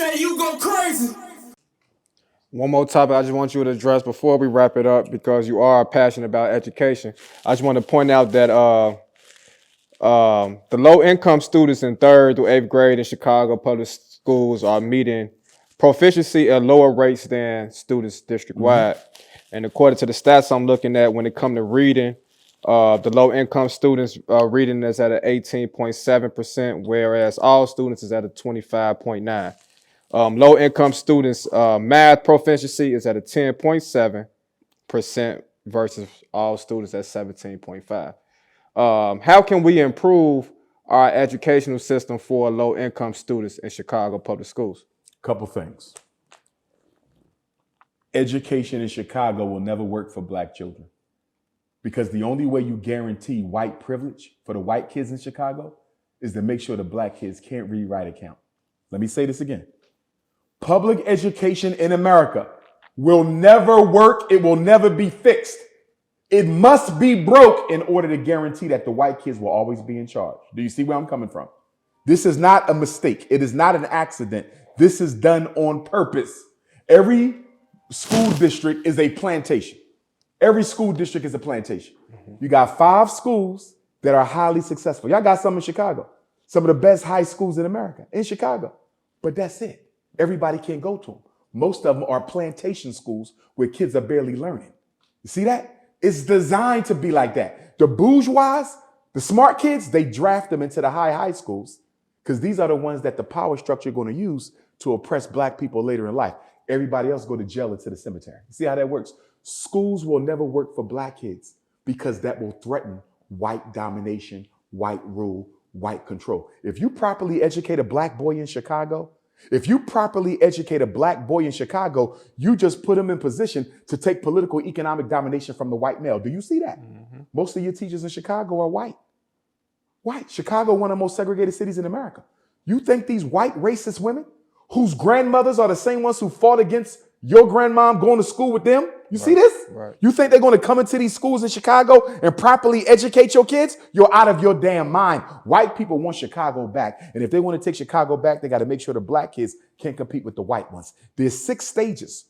DJ, you go crazy. One more topic I just want you to address before we wrap it up, because you are passionate about education. I just want to point out that the low-income students in 3rd through 8th grade in Chicago public schools are meeting proficiency at lower rates than students district-wide. And according to the stats I'm looking at, when it comes to reading, the low-income students reading is at an 18.7%, whereas all students is at a 25.9%. Low-income students' math proficiency is at a 10.7% versus all students at 17.5%. How can we improve our educational system for low-income students in Chicago public schools? Couple things. Education in Chicago will never work for black children, because the only way you guarantee white privilege for the white kids in Chicago is to make sure the black kids can't read, write, or count. Let me say this again. Public education in America will never work. It will never be fixed. It must be broke in order to guarantee that the white kids will always be in charge. Do you see where I'm coming from? This is not a mistake. It is not an accident. This is done on purpose. Every school district is a plantation. Every school district is a plantation. You got 5 schools that are highly successful. Y'all got some in Chicago. Some of the best high schools in America in Chicago. But that's it. Everybody can't go to them. Most of them are plantation schools where kids are barely learning. You see that? It's designed to be like that. The bourgeois, the smart kids, they draft them into the high schools because these are the ones that the power structure are going to use to oppress black people later in life. Everybody else go to jail or to the cemetery. You see how that works? Schools will never work for black kids because that will threaten white domination, white rule, white control. If you properly educate a black boy in Chicago, if you properly educate a black boy in Chicago, you just put him in position to take political economic domination from the white male. Do you see that? Most of your teachers in Chicago are white. White. Chicago, one of the most segregated cities in America. You think these white racist women whose grandmothers are the same ones who fought against your grandmom going to school with them? You see this? Right. You think they're going to come into these schools in Chicago and properly educate your kids? You're out of your damn mind. White people want Chicago back. And if they want to take Chicago back, they got to make sure the black kids can't compete with the white ones. There's 6 stages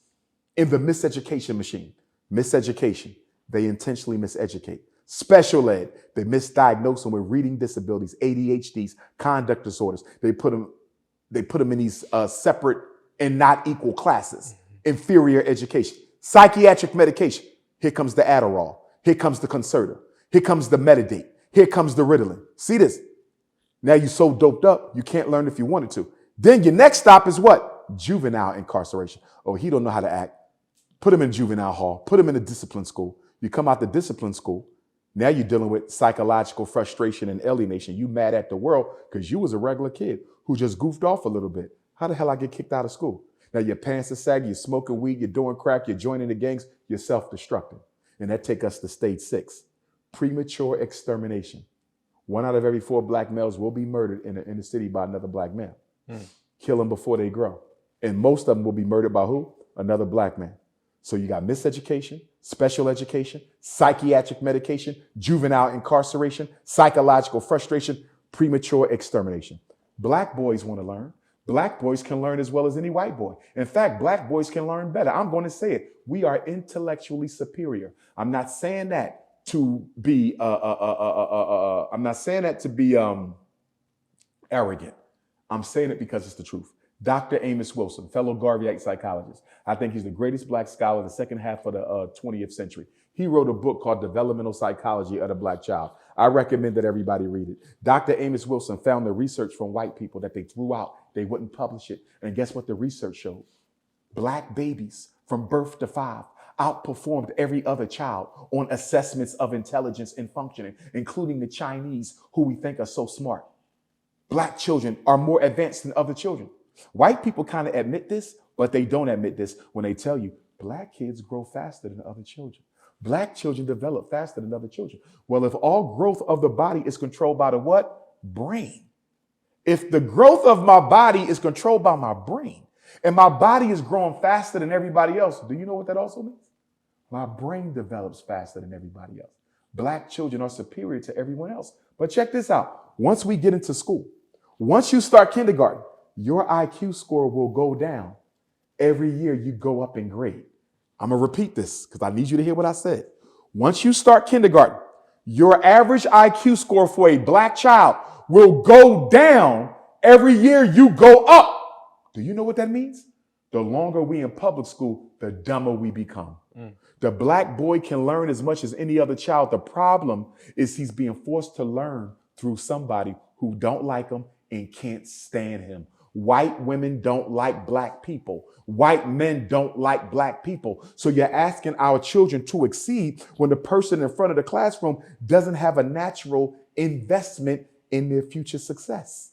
in the miseducation machine. Miseducation, they intentionally miseducate. Special ed, they misdiagnose them with reading disabilities, ADHDs, conduct disorders. They put them in these separate and not equal classes. Inferior education. Psychiatric medication. Here comes the Adderall. Here comes the Concerta. Here comes the Metadate. Here comes the Ritalin. See this? Now you're so doped up, you can't learn if you wanted to. Then your next stop is what? Juvenile incarceration. Oh, he don't know how to act. Put him in juvenile hall. Put him in a discipline school. You come out the discipline school. Now you're dealing with psychological frustration and alienation. You mad at the world because you was a regular kid who just goofed off a little bit. How the hell I get kicked out of school? Now your pants are saggy, you're smoking weed, you're doing crack, you're joining the gangs, you're self-destructing. And that take us to stage 6, premature extermination. 1 out of every 4 black males will be murdered in the city by another black male. Kill them before they grow. And most of them will be murdered by who? Another black man. So you got miseducation, special education, psychiatric medication, juvenile incarceration, psychological frustration, premature extermination. Black boys want to learn. Black boys can learn as well as any white boy. In fact, black boys can learn better. I'm going to say it. We are intellectually superior. I'm not saying that to be arrogant. I'm saying it because it's the truth. Dr. Amos Wilson, fellow Garveyite psychologist. I think he's the greatest black scholar of the second half of the 20th century. He wrote a book called Developmental Psychology of the Black Child. I recommend that everybody read it. Dr. Amos Wilson found the research from white people that they threw out. They wouldn't publish it. And guess what the research showed? Black babies from birth to 5 outperformed every other child on assessments of intelligence and functioning, including the Chinese, who we think are so smart. Black children are more advanced than other children. White people kind of admit this, but they don't admit this when they tell you black kids grow faster than other children. Black children develop faster than other children. Well, if all growth of the body is controlled by the what? Brain. If the growth of my body is controlled by my brain and my body is growing faster than everybody else, do you know what that also means? My brain develops faster than everybody else. Black children are superior to everyone else. But check this out. Once we get into school, once you start kindergarten, your IQ score will go down every year you go up in grade. I'm going to repeat this because I need you to hear what I said. Once you start kindergarten, your average IQ score for a black child will go down every year you go up. Do you know what that means? The longer we in public school, the dumber we become. The black boy can learn as much as any other child. The problem is he's being forced to learn through somebody who don't like him and can't stand him. White women don't like black people. White men don't like black people. So you're asking our children to exceed when the person in front of the classroom doesn't have a natural investment in their future success.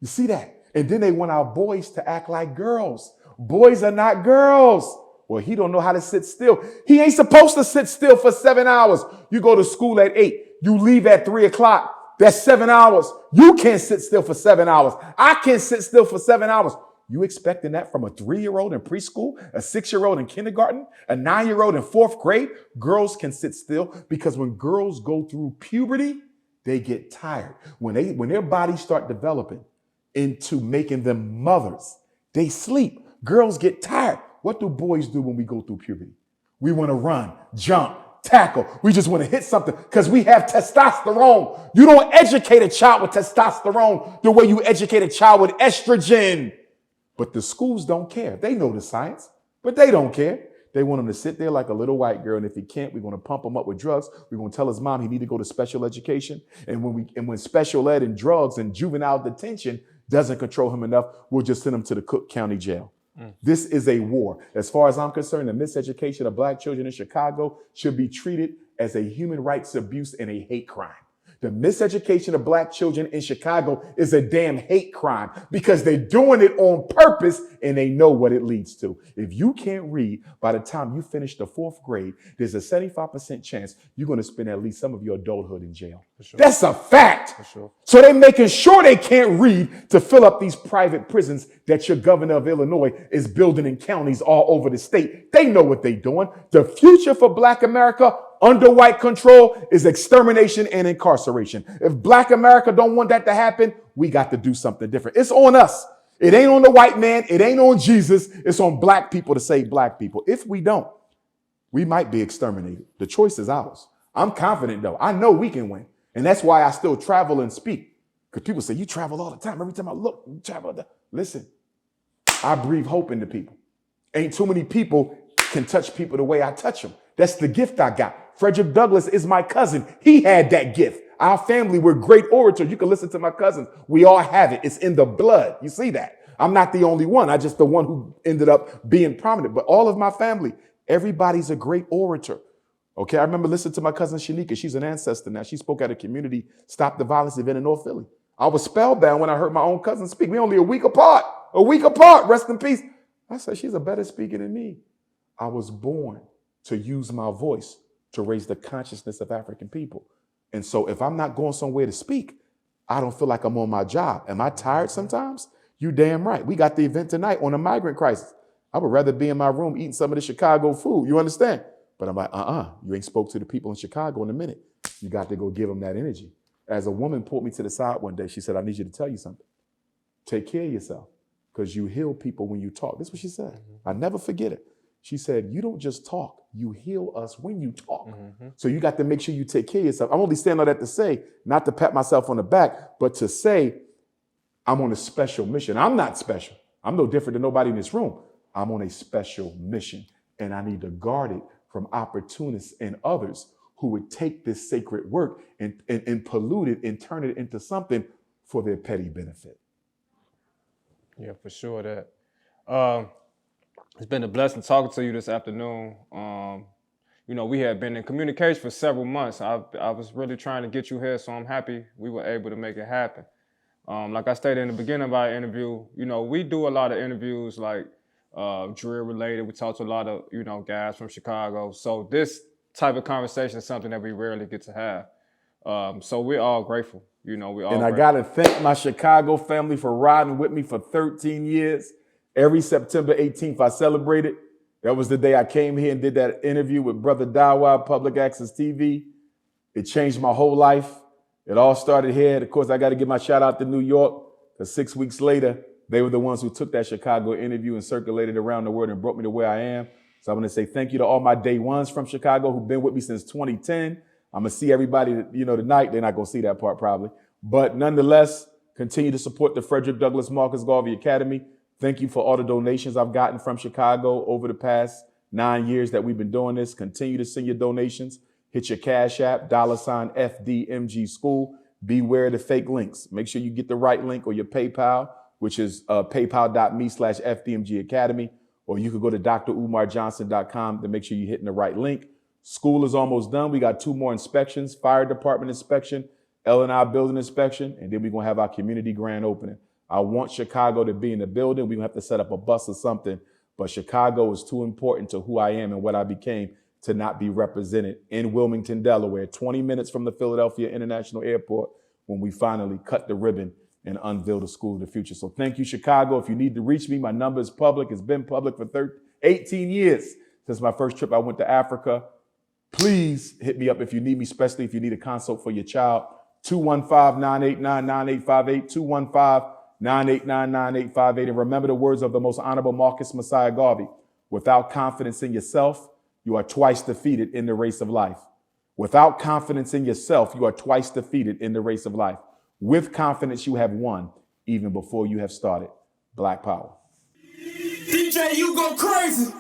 You see that? And then they want our boys to act like girls. Boys are not girls. Well, he don't know how to sit still. He ain't supposed to sit still for 7 hours. You go to school at 8. You leave at 3 o'clock. That's 7 hours. You can't sit still for 7 hours. I can't sit still for 7 hours. You expecting that from a 3-year-old in preschool, a 6-year-old in kindergarten, a 9-year-old in 4th grade? Girls can sit still because when girls go through puberty, they get tired. When their bodies start developing into making them mothers, they sleep. Girls get tired. What do boys do when we go through puberty? We want to run, jump, tackle. We just want to hit something because we have testosterone. You don't educate a child with testosterone the way you educate a child with estrogen. But the schools don't care. They know the science, but they don't care. They want him to sit there like a little white girl. And if he can't, we're going to pump him up with drugs. We're going to tell his mom he need to go to special education. And when special ed and drugs and juvenile detention doesn't control him enough, we'll just send him to the Cook County Jail. This is a war. As far as I'm concerned, the miseducation of black children in Chicago should be treated as a human rights abuse and a hate crime. The miseducation of black children in Chicago is a damn hate crime because they're doing it on purpose and they know what it leads to. If you can't read by the time you finish the 4th grade, there's a 75% chance you're going to spend at least some of your adulthood in jail. Sure. That's a fact. Sure. So they're making sure they can't read to fill up these private prisons that your governor of Illinois is building in counties all over the state. They know what they're doing. The future for black America under white control is extermination and incarceration. If black America don't want that to happen, we got to do something different. It's on us. It ain't on the white man. It ain't on Jesus. It's on black people to save black people. If we don't, we might be exterminated. The choice is ours. I'm confident though. I know we can win. And that's why I still travel and speak. Because people say, you travel all the time. Every time I look, you travel. Listen, I breathe hope into people. Ain't too many people can touch people the way I touch them. That's the gift I got. Frederick Douglass is my cousin. He had that gift. Our family, we're great orators. You can listen to my cousins. We all have it. It's in the blood. You see that? I'm not the only one. I'm just the one who ended up being prominent. But all of my family, everybody's a great orator. Okay, I remember listening to my cousin Shanika. She's an ancestor now. She spoke at a community Stop the Violence event in North Philly. I was spellbound when I heard my own cousin speak. We only a week apart. A week apart. Rest in peace. I said, she's a better speaker than me. I was born to use my voice to raise the consciousness of African people. And so if I'm not going somewhere to speak, I don't feel like I'm on my job. Am I tired sometimes? You damn right. We got the event tonight on the migrant crisis. I would rather be in my room eating some of the Chicago food. You understand? But I'm like, you ain't spoke to the people in Chicago in a minute. You got to go give them that energy. As a woman pulled me to the side one day, she said, I need you to tell you something. Take care of yourself because you heal people when you talk. That's what she said. I never forget it. She said, you don't just talk, you heal us when you talk. So you got to make sure you take care of yourself. I'm only saying all that to say, not to pat myself on the back, but to say I'm on a special mission. I'm not special. I'm no different than nobody in this room. I'm on a special mission and I need to guard it from opportunists and others who would take this sacred work and pollute it and turn it into something for their petty benefit. Yeah, for sure that. It's been a blessing talking to you this afternoon. We had been in communication for several months. I was really trying to get you here, so I'm happy we were able to make it happen. Like I stated in the beginning of our interview, we do a lot of interviews like drill related. We talk to a lot of, guys from Chicago. So this type of conversation is something that we rarely get to have. So we're all grateful. I got to thank my Chicago family for riding with me for 13 years. Every September 18th, I celebrated. That was the day I came here and did that interview with Brother Dawa, Public Access TV. It changed my whole life. It all started here. Of course, I got to give my shout out to New York because 6 weeks later, They were the ones who took that Chicago interview and circulated around the world and brought me to where I am. So I'm going to say thank you to all my day ones from Chicago who've been with me since 2010. I'm going to see everybody, tonight. They're not going to see that part probably. But nonetheless, continue to support the Frederick Douglass Marcus Garvey Academy. Thank you for all the donations I've gotten from Chicago over the past 9 years that we've been doing this. Continue to send your donations. Hit your Cash App, $FDMG School. Beware of the fake links. Make sure you get the right link, or your PayPal, which is paypal.me/FDMG Academy. Or you could go to drumarjohnson.com to make sure you're hitting the right link. School is almost done. We got 2 more inspections: fire department inspection, L&I building inspection, and then we're going to have our community grand opening. I want Chicago to be in the building. We're going to have to set up a bus or something, but Chicago is too important to who I am and what I became to not be represented in Wilmington, Delaware, 20 minutes from the Philadelphia International Airport, when we finally cut the ribbon and unveil the school of the future. So thank you, Chicago. If you need to reach me, my number is public. It's been public for 18 years since my first trip. I went to Africa. Please hit me up if you need me, especially if you need a consult for your child. 215-989-9858, 215-989-9858. And remember the words of the most honorable Marcus Messiah Garvey: without confidence in yourself, you are twice defeated in the race of life. Without confidence in yourself, you are twice defeated in the race of life. With confidence, you have won even before you have started. Black Power. DJ, you go crazy.